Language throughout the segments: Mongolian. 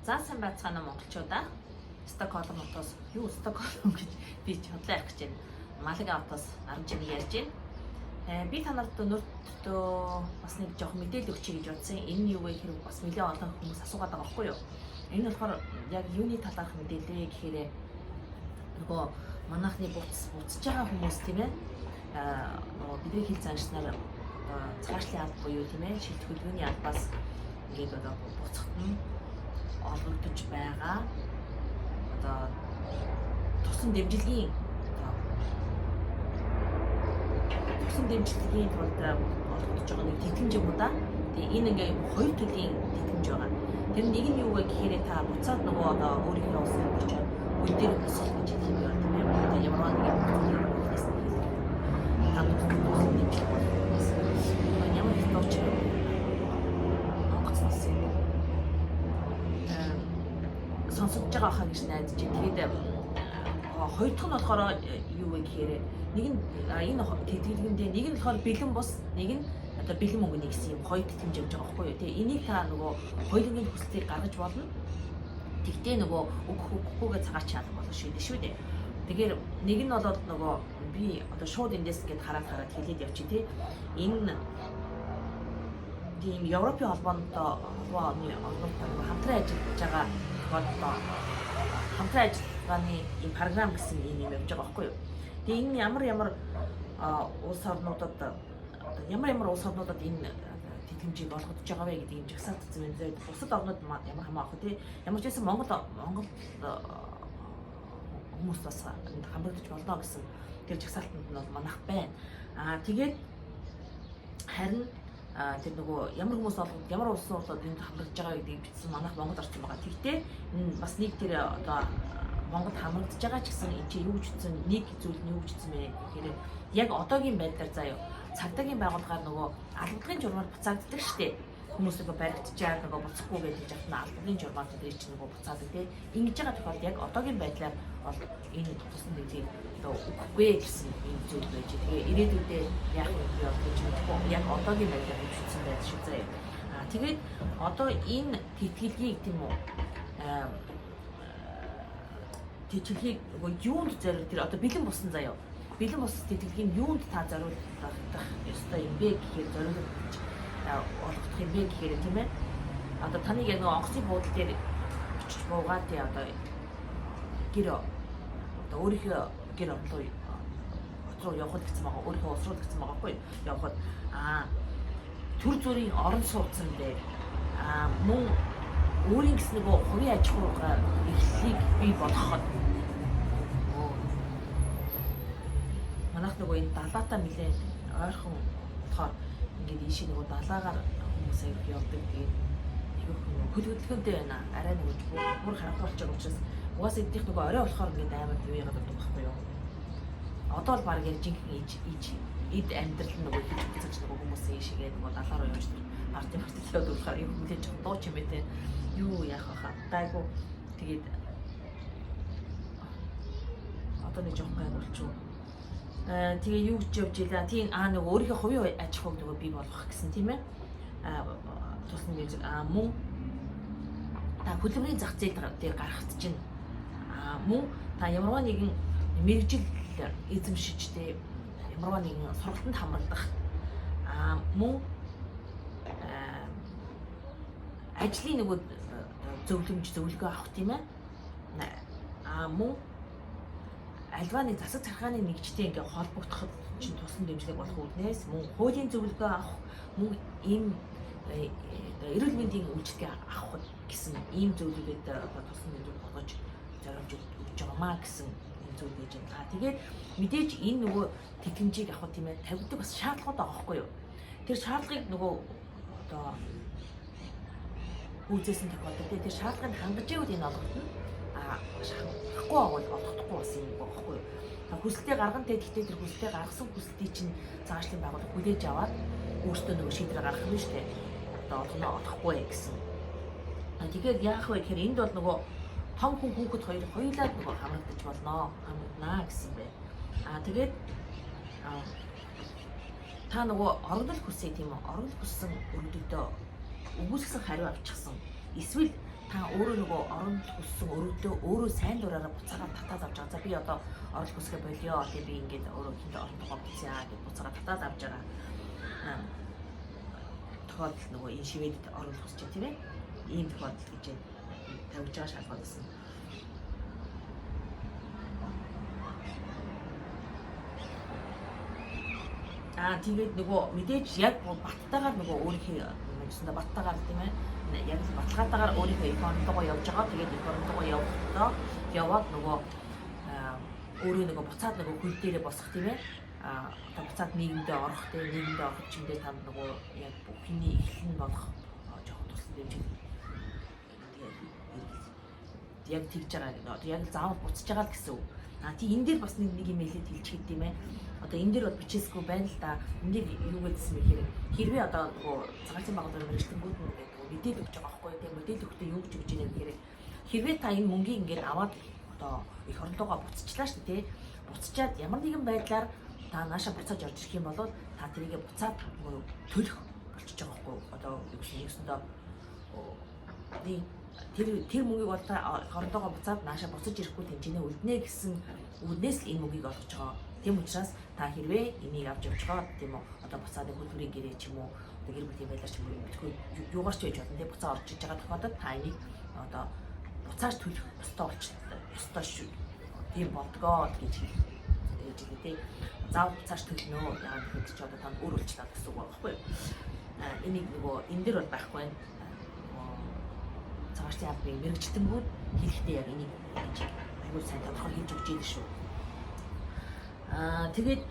За сайн байцгаана монголчуудаа. Стокгольм хотоос Стокгольм гэж би ч бодлоо ярих гэж байна. Малага хотоос арга жиг ярьж байна. Би та нарт өнөөдөр бас нэг жоох мэдээлэл өгчий гэж бодсон. Энэ юу вэ гэхээр бас нэлээд олон хүмүүс асуугаад байгаа байхгүй юу? Энэ болохоор яг юуны талаарх мэдээлэл гэхээр нөгөө манайхны буцаж байгаа хүмүүс тийм ээ. Нөгөө бидний хэл заншнаар цаашлын алба буюу тийм ээ шилт хөдөлгөөний албаас ингээд одоо буцахт нь олгогдож байгаа одоо тусан дэмжлэгийн тулд олгогдож байгаа нэг тэтгэмж юм уу да. Тэгээ энэ ингээд хоёр төрлийн тэтгэмж байгаа. Тэр нэг нь юу вэ гэхээр та буцаад нөгөө одоо өөрийнхөө усан очоод өдөр босох гэж хэлэх юм байна тийм ээ. Одоо ямар нэг юм хэлээс нь та тусан дэмжлэг бол ямар их тооч сонсож байгаа хаа гэж найдаж байна. Тэгээд хоёр дахь нь болохоор юу вэ гэхээр нэг нь энэ тэтгэлгэндээ нэг нь болохоор бэлэн бус, нэг нь одоо бэлэн мөнгөний гэсэн юм хоёр тэтгэмж явж байгаа байхгүй юу. Тэгээ энийг та нөгөө хоёулынгийн хүслийг гаргаж болно. Тэгтээ нөгөө өгөхгүйгээ цагаач яалах болно шүү дээ. Тэгэхээр нэг нь болоод нөгөө би одоо шууд эндээс гээд хараад хэлээд явчих тий. Энэ тийм Европын холбооны холбоотой хамтран ажиллаж байгаа хамтран ажиллагааны энэ програм гэсэн юм явж байгаа байхгүй юу. Тэгээ энэ ямар улс орнуудад энэ тэтгэмжийг олгодож байгаа вэ гэдэг юм жагсаалт зүйн зүйд бусад орнууд ямар хамаагүй тий. Ямар ч байсан Монгол хүмүүс бас хамрагдаж болно гэсэн тэр жагсаалтанд нь бол манайх байна. Тэгээд харин тэр нөгөө ямар хүмүүс болгоод ямар улсын урлууд энд хамрагдж байгаа гэдгийг бичсэн манайх Монгол орчин байгаа. Тэгтээ бас нэг тэр одоо Монгол хамрагдж байгаа ч гэсэн энэ чинь юу ч үтсэн нэг зүйл нь юу ч үтсэн бэ гэхээр яг одоогийн байдлаар заяа цагдаагийн байгууллагаар нөгөө албадгийн журмаар буцаагддаг штеп. Хүмүүс нөгөө баригдчихаар нөгөө буцахгүй гэж яхад нь албадгийн журмаар дээр чинь нөгөө буцаадаг тий. Ингэж байгаа тохиолдолд яг одоогийн байдлаар бол энэ туссан зүйлийг одоо үгүй гэсэн юм зүйл байж. Тэгээ ирээдүйдээ яах вэ гэж мэдгүй. Яг одоогийн байдлаар бичсэн байдаг шүү заяа. Тэгээд одоо энэ тэтгэлгийг тийм үү тэтгэлгийг юунд зориулж тэр одоо бэлэн бусан заяа. Бэлэн бус тэтгэлгийг юунд та зориулах ёстой юм бэ гэхээр зориулах олгох юм бэ гэхээр тийм ээ. Одоо таныг яг нэг онгоцны буудлын дээр очиж буугаад тий одоо гэр одоо өөрийнхөө гэр руу явахд гэсэн байгаа. Өөрийнхөө улс руу гэсэн байгаа байхгүй явахд төр зүрийн орон сууцсан дээр мөн өөрийн гэсэн нэг хувийн аж ахуйн эрхлэлийг бий болгоход манайх нөгөө энэ далаатаа нэлээд ойрхон болохоор ингээд ийшээ нөгөө далаагаар хүмүүс аяг явдаг. Тэгээд хөдөлгөөнтэй байна. Арай нөгөө бүр харахгүй болчих учраас угаасаа эднийх нөгөө орой болохоор ингээд амар юу яагаад гэдэг байхгүй юу. Одоо бол баг яг жинхэнэ эд амьдрал нөгөө хийж буцаж нөгөө хүмүүс ийшээгээ нөгөө далаа руу явж арт яваад болохоор юм хүлээж дуу чимээтэй юу яах вэ хаа. Гайгүй тэгээд одоо нэг жоохон гайг болчихоо. Тэгээ юу гэж явж илаа. Тийм нэг өөрийнхөө хувийн аж ахуйг нөгөө бий болгох гэсэн тийм ээ. Тусна гэж мөн та хөдөлмөрийн зах зээл дээр гарахт чинь мөн та ямарваа нэгэн мэрэгжил эзэмшижтэй ямарваа нэгэн сургалтанд хамрагдах мөн ажлын нөгөө зөвлөгөө авах тийм ээ. Мөн альва нэг засаг захиргааны нэгжтэй ингээ холбогдоход чинь тусан дэмжлэг болох үүднээс мөн хуулийн зөвлөгөө авах мөн ийм эрүүл мэндийн үйлчилгээ авах гэсэн ийм зөвлөгөөд тусан дэмжлэг болгож зориулж өгч байгаамаа гэсэн ийм зүйл гэж байна. Тэгээд мэдээж энэ нөгөө тэтгэмжийг авах тийм ээ тавьдаг бас шаардлагууд байгаа байхгүй юу. Тэр шаардлагыг нөгөө одоо үзээсэн тохиолдолд тэр шаардлагыг хангаж ивэл энэ олгоход хахгүй бол олохдохгүй бас юм байхгүй юу. Хүсэлтээ гаргана гэхдээ тэр хүсэлтээ гаргасан хүсэлтийг чинь цаашлын байгууллага хүлээж аваад өөртөө нөгөө шийдвэр гаргах юм шүү дээ. Одоо олгоно олохгүй гэсэн. Тэгэхээр яах вэ гэхээр энд бол нөгөө том хүн хүүхэд хоёулаа нөгөө хамрагдаж болно. Хамрагдана гэсэн юм байна. Тэгээд та нөгөө орогдол хүсээ тийм үү? Орогдол хүссэн өргөдөлтөө өгүүлсэн хариу авчихсан. Эсвэл та өөрөө нөгөө оронд хүссэн өрөөдөө өөрөө сайн дураараа буцаагаар татаад авч байгаа. За би одоо орол хүсгээ болио. Тэгээ би ингээд өөрөө хинт орондоо буцъя гэж буцаагаар татаад авч байгаа. Тохиолдол нөгөө энэ шивэдэд оронд хүсч байгаа тийм ээ. Ийм тохиолдол гэж тавьж байгаа шалгал байсан. Тэгээд нөгөө мэдээж яг баттайгаар нөгөө өөрийнхөө нэгсэндээ баттайгаар тийм ээ яг л баталгаатайгаар өөрийнхөө эх орондоо явж байгаа. Тэгээд эх орондоо явахдаа яваад нөгөө өөрөө нөгөө буцаад нөгөө хөл дээрээ босох тийм ээ. Одоо буцаад нийгэмдээ орох тийм нийгэмдээ орох чимдээ танд нөгөө яг бүхний эхлэн болох жоохон туслан дэмжих яг тэгж байгаа. Одоо яг заавал буцаж байгаа л гэсэн үг. Тий энэ дээр бас нэг юм хэлээд хэлчихэв тийм ээ. Одоо энэ дээр бол бичээсгүй байна л да. Энд юу гэдсэн бэ гэхээр хэрвээ одоо нөгөө цагаатсан байгууллагын мэрэгчлэнгүүд нэгээд мэдээлэл өгч байгаа байхгүй тийм мэдээлэл өгөхдөө юу гэж байгаа гэхээр хэрвээ та энэ мөнгийг ингээд аваад одоо эх орондоо буцчихлаа шүү дээ. Буцчаад ямар нэгэн байдлаар та наашаа буцааж орж ирэх юм бол та тэрийгэ буцаад нөгөө төлөх болчихж байгаа байхгүй. Одоо юу гэсэн нэгсэндээ тэр мөнгийг бол та орондоо буцаад наашаа буцаж ирэхгүй тэмцэнэ үлднэ гэсэн үгнээс л энэ мөнгийг олгож байгаа. Тийм учраас та хэрвээ энийг авч явж байгаа тийм үү одоо буцаад хөдөлмөрийн гэрээ ч юм уу одоо гэр бүлийн байдлаар ч юм уу битгүй юугаар ч байж болно тийм буцаа орж иж байгаа тохиолдолд та энийг одоо буцааж төлөх ёстой болчихлоо. Ёстой шүү. Тийм болдгоо гэж хэлж байгаа тийм. Заавал буцааж төлнө яагаад гэвэл ч одоо та өөр болчихлоо гэсэн үг байхгүй юу? Энийг нөгөө энэ дэр бол байхгүй байна. Цагаатсан яамны мэрэгчлэнгүүд хэлэхдээ яг энийг аюул сайн тодорхой хийж өгч ийлээ шүү. Тэгээд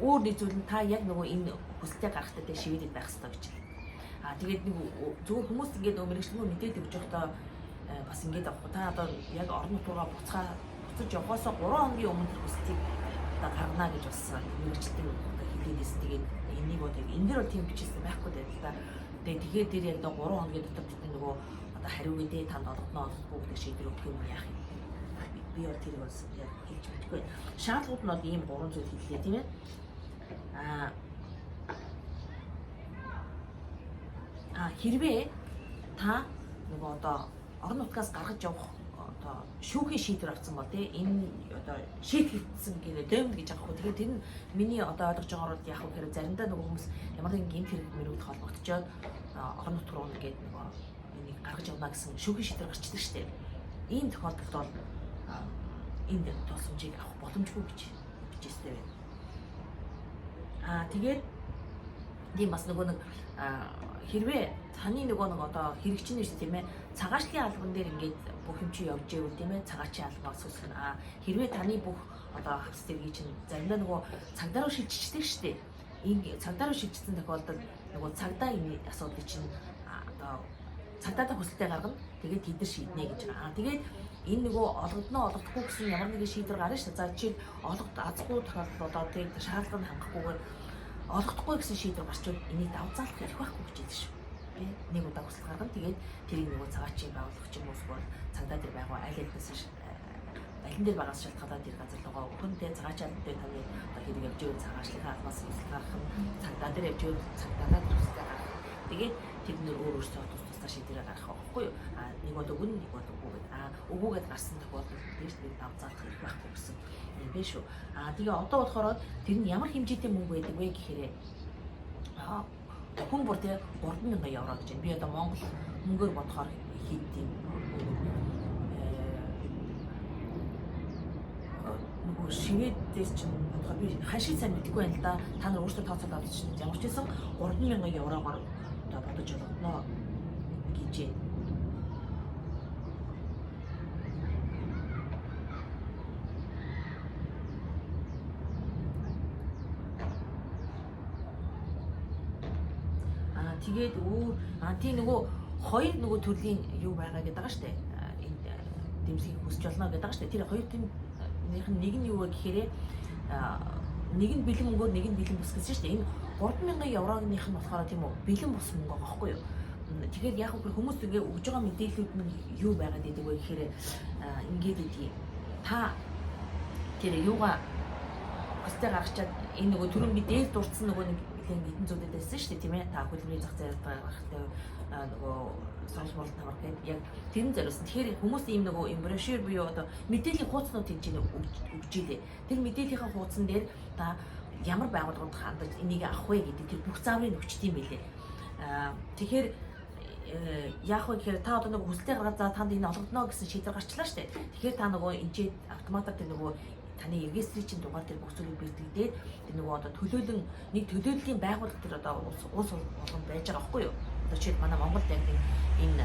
өөр нэг зүйл нь та яг нөгөө энэ хүсэлтээ гаргахтаа тэг шивэдэд байх хэрэгтэй гэж. Тэгээд нэг зөвхөн хүмүүс ингээд нөгөө мэрэгчлэнгүүд мэдээд өгч явахдаа бас ингээд авах. Та одоо яг орон нутгаа буцаж явахаас 3 хоногийн өмнө тэр хүсэлтийг одоо гаргана гэж бас мэрэгчлэлтийн хэлээдээс тэгээд энийг бол яг энэ дэр бол тийм бичсэн байхгүй дээ та. Тэгээд тэр яг 3 хоногийн дотор бид нөгөө одоо хариу гэдээ танд олгоно олохгүй гэдэг шийдвэр өгөх юм яах юм. Би бол тэр бас яг хэлж мэдгүй. Шаардлагууд нь бол ийм 3 зүйл хэллээ тийм ээ. Хэрвээ та нөгөө одоо орон нутгаас гаргаж явах одоо шүүхийн шийдвэр авсан бол тийм энэ одоо шийдэгдсэн гэнэ дэмд гэж аахгүй. Тэгэхээр тэр нь миний одоо ойлгож байгаагаар яг хэрэг заримдаа нөгөө хүмүүс ямар нэгэн гэмт хэрэг мөрөд холбогдчиход орон нутг руу ингээд нөгөө энийг гаргаж явна гэсэн шүүхийн шийдвэр гарчдаг шүү дээ. Ийм тохиолдолд бол энэ тусламжийг авах боломжгүй гэж бичээстэй байна. Тэгээд тийм бас нөгөө нэг хэрвээ таны нөгөө нэг одоо хэрэгжин нь шүү тийм ээ цагаачлалын албан дээр ингээд бүх юм чи явж ивэл тийм ээ цагаачийн албаас үсгэн хэрвээ таны бүх одоо хавц тэргийг чинь заримдаа нөгөө цагдаа руу шилжчихдэг шүү дээ. Энэ цагдаа руу шилжсэн тохиолдолд нөгөө цагдаа энэ асуудлыг чинь одоо цагдаатай хүсэлтэд гаргана. Тэгээд тэд нар шийднэ гэж байгаа. Тэгээд энэ нөгөө олгодноо олгохгүй гэсэн ямар нэгэн шийдвэр гарна шүү дээ. За жишээ азгүй тохиолдолд тэгээд шаардлага нь хангахгүйгээр олгохгүй гэсэн шийдвэр гарчвал энийг давзаалах ярих байхгүй гэж байдаг шүү. Нэг удаа хүсэл гаргана. Тэгээд тэрийг нөгөө цагаачийн байгууллагч юм уус бол цагдаа дээр байгаа аль алин дээр байгаас шалтгаалаад тэр газар руугаа өгөхөнтэй цагаачаад дээр таны одоо хэрэг явж ивэл цагаачлалын алмаас хүсэл гаргах нь цагдаа дээр явж ивэл цагдаагаа хүсэлтэй гаргах. Тэгээд тэр нөр өөрөөсөө тусдаа шийдвэрээ гаргах байхгүй юу? Нэг бол өгнө, нэг бол үгүй гэдэг. Өгөөгээд гарсан тохиолдолд дээрс нэг давзаалах хэрэг байхгүй гэсэн юм биш үү? Тэгээ одоо болохоор тэр нь ямар хэмжээтэй мөнгө байдаг вэ гэхээр хүн бүр тэгээ 3,000 евро гэж байна. Би одоо Монгол мөнгөөр бодохоор хэд тийм нөгөө шивэдээс чинь бодохоор би хашиг сайн мэдэхгүй байна л да. Та нар өөрсдөө тооцоод авч чинь ямар ч байсан 3,000 еврогоор одоо бодож болгоно гэж байна. Тэгээд тийм нөгөө хоёр нөгөө төрлийн юу байгаа гэдэг байгаа штэ. Энэ дэмжлэгийг хүсч болно гэдэг байгаа штэ. Тэр хоёр тиймнийх нь нэг нь юу вэ гэхээр нэг нь бэлэн мөнгөөр нэг нь бэлэн бус гэсэн штэ. Энэ 3,000 еврогийнх нь болохоор тийм үү бэлэн бус мөнгө байгаа байхгүй юу? Тэгэхээр яг хүмүүс тэгээ өгж байгаа мэдээлэлүүд нь юу байгаад байдаг вэ гэхээр ингээд үгүй. Та тэр юугаа хөстэй гаргачаад энэ нөгөө түрүүн би дээр дурдсан нөгөө нэг нэгэн нэгэн зүйлүүд байсан шүү дээ тийм ээ. Та хөдөлмөрийн зах зээл байгахтай нөгөө сургууль болон тамар гэдэг яг тэр нь зориулсан. Тэгэхээр хүмүүс ийм нөгөө брошюр буюу одоо мэдээллийн хуудснууд хийж өгч илээ. Тэр мэдээллийнхаа хуудсан дээр та ямар байгууллагууд хандаж энийг авах вэ гэдэг тэр бүх зааврыг өгчт юм билээ. Тэгэхээр яах вэ гэхээр та одоо нөгөө хүсэлтээ гаргаад за танд энэ олгодно гэсэн шийдвэр гарчлаа шүү дээ. Тэгэхээр та нөгөө энэ автоматар тэр нөгөө таны регистрийн дугаар дээр бүх зүйлийг бэлтгэдээд тэр нөгөө одоо төлөөлөн нэг төлөөллийн байгууллага тэр одоо улс болгонд байж байгаа байхгүй юу? Одоо жишээд манай Монголд яг энэ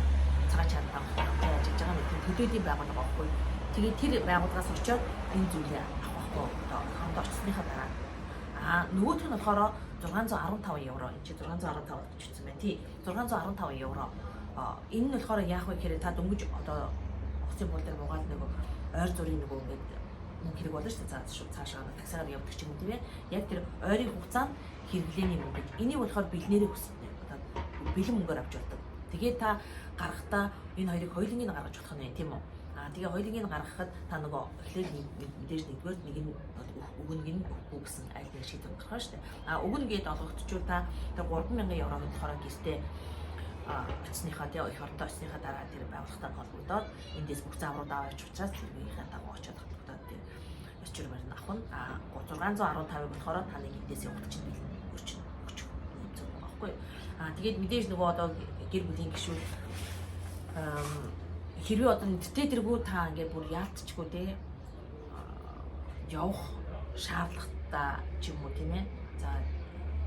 цагаан чанар яаж хийж байгаа нэг төлөөллийн байгууллага байхгүй юу? Тэгээд тэр байгууллагаас очиод энэ зүйлээ авах байхгүй одоо хамт орчсныхаа дараа нөгөөх нь болохоор 615 евро энэ чи 615 гэж хэлсэн байна тий 615 евро энэ нь болохоор яах вэ гэхээр та дөнгөж одоо оцсон бол дээр муугаад нэг ойр зургийн нөгөө ингээд мөнгө хэрэг болно шүү дээ цаашаа таксигаар явдаг ч юм уу тийм ээ яг тэр ойрын хугацаанд хэрэглээний мөнгө энийг болохоор бэлнээрээ хүсдэг одоо бэлэн мөнгөөр авч явдаг тэгээд та гарахдаа энэ хоёрыг хоёулангийг гаргаж болох нь тийм үү тэгээ хоёулангийг гаргахад та нөгөө эхлээл мэдээж нэгдүгээр нэг нь өгнөг нь өгөхгүй гэсэн аль нэг шийдвэр гаргах шүү дээ. Өгнөгээд олгогдчихвол та тэр 3000 евро болохоор гэртээ очсныхаа тэгээ их ортой очсныхаа дараа тэр байгууллагатай холбогдоод эндээс бүх зааврууд аваач учраас тэрнийхээ дагуу очиод холбогдоод тэр өчр барин авах нь 615 болохоор таны эндээс явах чинь бэлэн өчр юм зүйл байхгүй. Тэгээд мэдээж нөгөө одоо гэр бүлийн гишүүд хэрвээ одоо нэгтэй тэргүү та ингээд бүр яалтчгүй те явах шаардлагатай ч юм уу тийм ээ. За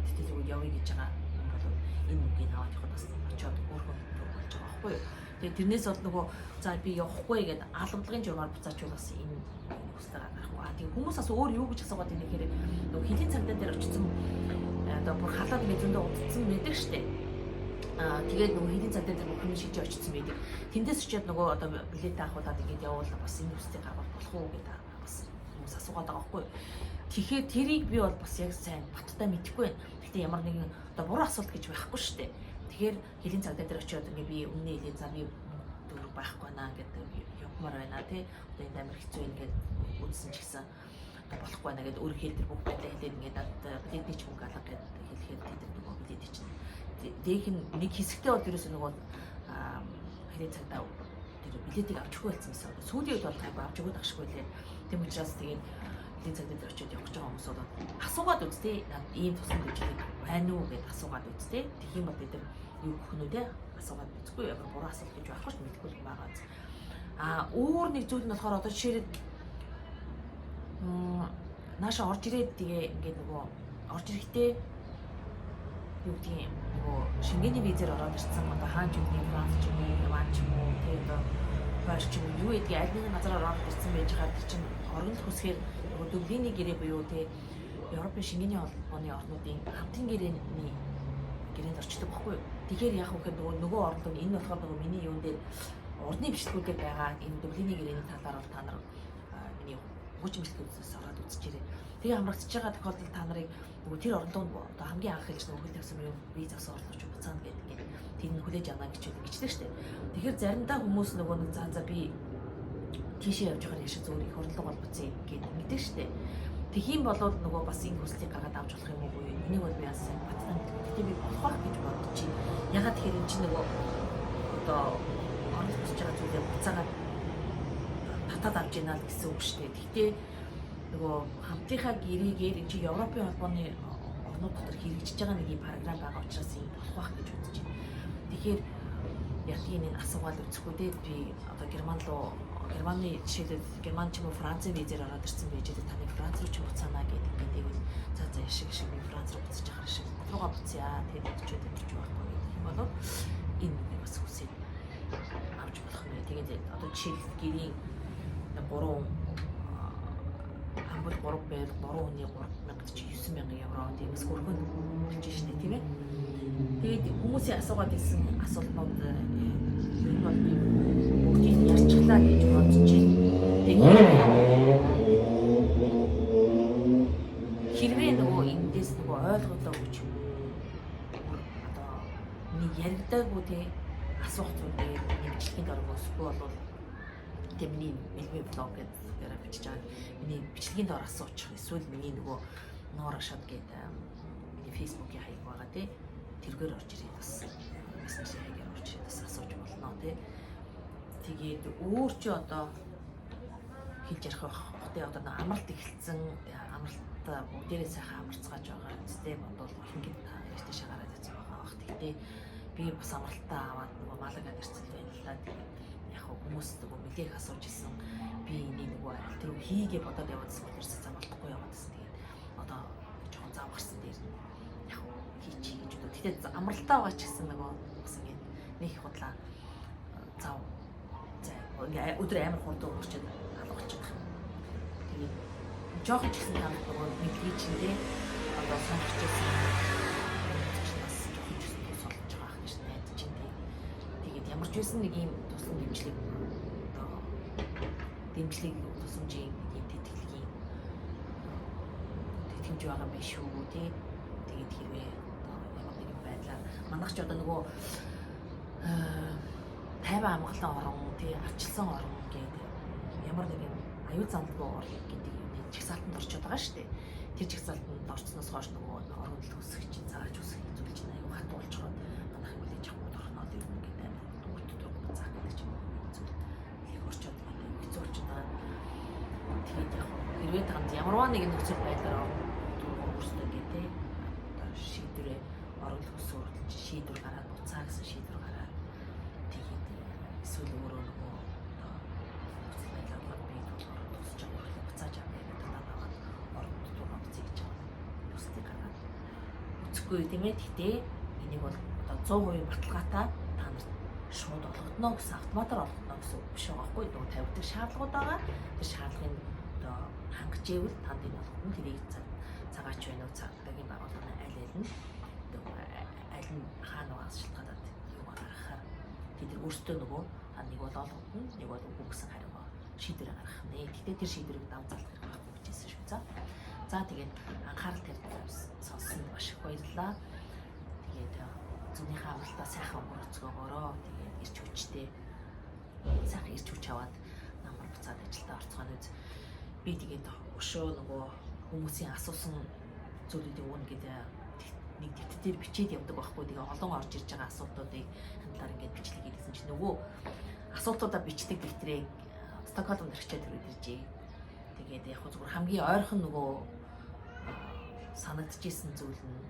тэгтээ зүгээр явъя гэж байгаа юм бол энэ мөнгөний аваад явахад бас очиод өөрөө болж байгаа байхгүй юу. Тэгээ тэрнээс бол нөгөө за би явахгүй гэдэг албадлагын журмаар буцаачвал бас энэ хүсэлтэй гарахгүй. Тэгээ хүмүүс бас өөр юу гэж асуугаад байна гэхээр нөгөө хэлийн цагдаа дээр очсон одоо бүр халаад ингэ зөндөө удцсан байдаг штэ. Тэгээд нөгөө хэлийн цагдаа дээр бүх юм шийдэж очсон байдаг. Тэндээс очиод нөгөө одоо билет авахудаад ингэж явуул бас энэ хүслийг гаргах болох уу гэдэг бас хүмүүс асуугаад байгаа байхгүй юу. Тэгэхээр тэрийг би бол бас яг сайн баттай мэдэхгүй байна. Гэхдээ ямар нэгэн одоо буруу асуулт гэж байхгүй шүү дээ. Тэгэхээр хэлийн цагдаа дээр очиод ингээ би өмнө хэлээ за би дөрөв байхгүй наа гэдэг явмаар байна тий. Одоо энэ амар хэцүү ингээд үзсэн ч гэсэн одоо болохгүй байна гэдэг өөр хэл дээр бүх байдлаа хэлээд ингээд билетний ч мөнгө алга гэдэг хэлэхэд тэр нөгөө билет чинь дэх нэг хэсэгтээ бол ерөөсөө нөгөө хэлийн цагдаа тэр билетийг авч өгөх болсон байсан. Сүүлийн үед бол гайгүй авч өгөх тахшгүй лээ. Тэм учраас тэгээд эдийн засгийн дээр очиод явах гэж байгаа хүмүүс бол асуугаад үзтээ ийм тусгай бичлэг байна уу гэдээ асуугаад үзтээ тэгэх юм бол бид нар юу гэх нүдэ асуугаад үзгүй яг буруу асуулт гэж байхгүй ч мэдгүй юм байгаа. Өөр нэг зүйл нь болохоор одоо жишээд нааша орж ирээд тэгээ ингээд нөгөө орж ирэхдээ юу гэдгийг нөгөө Шенгений визээр ороод ирсэн одоо хаанч үний Франц ч юм уу Герман ч юм уу тэгээ одоо Польш ч юм уу юу гэдгийг аль нэгэн газараар ороод ирсэн байж байгаа тэр чинь орон хүсгээр Дублиний гэрээ буюу те Европын Шенгений холбооны орнуудын хамтын гэрээнд орчдөг байхгүй юу. Тэгэхээр яг үхээр нөгөө орнууд энэ болохоор нөгөө миний юун дээр урдны бичлэгүүдээр байгаа энэ Дублиний гэрээний талаар бол та нар миний хуучин бичлэгүүдээс ороод үзэж ирээ. Тэгээ хамрагдчихж байгаа тохиолдолд та нарыг нөгөө тэр орнууд одоо хамгийн анх хэлж нөгөө хөл тавьсан юм виз авсан орнууд буцаана гэдэг тийм хүлээж авна гэж хэлдэг шүү дээ. Тэгэхээр заримдаа хүмүүс нөгөө нэг за би тийшээ явж байгаа яшаа зүгээр их орлого олбоцсон гэдэг мэдээ штэ. Тэгхийн болоод нөгөө бас энэ хүслийг гаргаад авч болох юм уу? Энийг бол би бас баттай мэдээ би болох гэж бодож чинь. Ягаад тэгэхээр энэ чинь нөгөө одоо орлого хүсэж байгаа зүйлээ буцаагаад татаад авч яана л гэсэн үг штэ. Гэхдээ нөгөө хамтынхаа гэрээгээр энэ чинь Европын холбооны орнууд дотор хэрэгжиж байгаа нэг юм параграф байгаа учраас юм болох байх гэж бодож байна. Тэгэхээр яг энэ асуугаад үзэхгүй дээ би одоо Германы жишээлбэл Герман ч юм уу Францын визээр ороод ирсэн байж байгаа таны Франц руу ч буцаана гэдэг за шиг би Франц руу буцаж ахаар шиг руугаа буцъя тэгээд өчөөд амжиж байхгүй гэх юм болоо энэ нэг бас хүсээ авч болох юм. Тэгээд одоо жишээлбэл гэрийн 3 хамбал 3 байр 3 хүний 3,000 евро тиймээс хөргөн болж штэ тийм ээ. Тэгээд хүмүүсийн асуугаад ирсэн асуултууд энэ бол би бүгдийг ярьчихлаа гэж бодож байна. Тэгээд хэрвээ нөгөө эндээс нөгөө ойлгодог гэж одоо нэг яригдаагүй те асуух зүйлээ бичлэгийн дор өсөхгүй бол тэмний мэлмэ блог гэдэг бичиж байгаа. Миний бичлэгийн дор асуучих эсвэл миний нөгөө нуур ашаад гэдэг миний фейсбુકийн хаяг байгаа тий. Тэргээр орж ирээд бас мессенжер хаягаар орж ирээд бас асууж болно тий. Тэгээд өөр чи одоо хэлж ярих байх. Тэгээ одоо амралт эхэлсэн амралт бүгдээрээ сайхан амарцгааж байгаа. Тэстэй бодвол ингээд ярьж шагараад байгаа бах. Тэгтээ би бас амралтаа аваад нөгөө малаг анирцсан байна л да. Яг хүмүүс нөгөө нэлээх асууж исэн. Би энийг нөгөө тэр хийгээ бодоод яваадсан бол ерөөсөө замалтахгүй яваадсан. Тэгээд одоо жоохон зам гарсан дээр яг хийчих гэж бодоо. Тэгтээ амралтаа байгаа ч гэсэн нөгөө бас ингээд нэг их худлаа зав өдөр амар хурдан өнгөрчөөд алгаж байгаа. Тэгээд жоохон ч гэсэн танах нөгөө мэдгий чиндээ одоо сонгож байсан бас жоохон ч гэсэн сонсож байгаа ах гэж найдаж байна. Тэгээд ямар ч байсан нэг юм туслан дэмжлэг одоо дэмжлэг тусламжийн нэг юм тэтгэлгийн тэтгэмж байгаа байх шүү тий. Тэгээд хэрвээ одоо ямар нэгэн байдлаар манайх ч одоо нөгөө 50 амгалан орон тий арчилсан орон гэдэг ямар нэгэн аюул замлгүй орон гэдэг юм чигсалтанд орчод байгаа шүү дээ. Тэр чигсалтанд орцсноос хойш нөгөө орон төлөвсөх чинь зааж үсэх зүйл чинь аюул хат болчоод манайх үлээж авах орноо тэр ингээд амар өтөд цаах гэдэг ч юм уу зүйл их орчод байгаа. Хэцүү орчод байгаа. Тэгээд яг хэрвээ танд ямарваа нэгэн нөхцөл байдлаар өөрсдөө гэдэг одоо шийдвэрээ орон төлөвсөөр шийдвэр гараад буцаа гэсэн шийдвэр гараад тэгээд эсвэл өөрөө нөгөө нөхцөл байдлаар би тусч байгаа буцааж авах гэдэг надад аваад орон төлөвөөр буцъя гэж байгаа. Бусдыг гаргаад үцхгүй тийм ээ. Гэхдээ энийг бол одоо 100% баталгаатай та нарт шууд олгодно гэсэн автоматар олгодно гэсэн үг биш байгаа байхгүй. Нөгөө тавьдаг шаардлагууд байгаа. Тэр шаардлагыг одоо хангаж ивэл танд энэ олгодно. Тэрийг цагаач байна уу цагтаагийн байгууллагын аль нь аль нь хаана байгаас шалтгаалаад юу гаргахаар тэд өөрсдөө нөгөө нэг бол олгодно, нэг бол үгүй гэсэн хариу шийдвэр гаргах нэ. Гэхдээ тэр шийдвэрийг дав залах хэрэг байхгүй гэжсэн шүү за. За тэгээд анхаарал тавьж сонссонд маш их баярлалаа. Тэгээд зүгнийхээ амралтаа сайхан өнгөрцгөөгөөрөө тэгээд ирч хүчтэй сайхан ирч хүч аваад намар буцаад ажилдаа орцгооно үз. Би тэгээд өшөө нөгөө хүмүүсийн асуусан зүйлүүдийг өгнө гэдэг нэг дэвтэр бичээд явдаг байхгүй. Тэгээ олон орж ирж байгаа асуудлуудыг хандлаар ингээд бичлэг хийсэн чинь нөгөө асуудлуудаа бичдэг дэвтрээ Стокгольмд хэрэгчээд иржээ. Тэгээд яг зүгээр хамгийн ойрхон нөгөө санагдчихсэн зүйл нь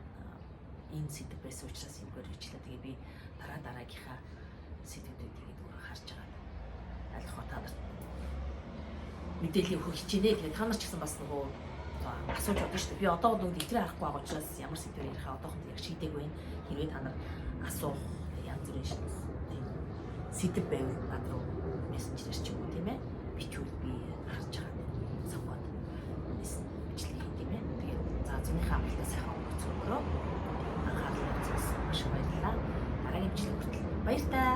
энэ сэдв байсан учраас энэгээр бичлээ. Тэгээ би дараагийнхаа сэдвүүдийг зүгээр харж байгаа. Айлхаа та нарт мэдээлэл өгөх хичээнэ. Тэгээ та нар ч гэсэн бас нөгөө асууж бодно шүү дээ. Би одоо нөгөө дэвтрээ харахгүй байгаа учраас ямар сэдвээр ярихаа одоохонд яг шийдээг байна. Хэрвээ та нар асуух янз бүрийн сэдв байвал над руу мессенжээр ч юм уу тийм ээ. Бичвэл би харж байгаа. Сонгоод бичлэг хийх тийм ээ. Тэгээд за зүүнийхээ амралтаа сайхан өнгөрцгөөрөө анхаарал тавьсан маш их баярлалаа. Дараагийн бичлэг хүртэл баяр таа.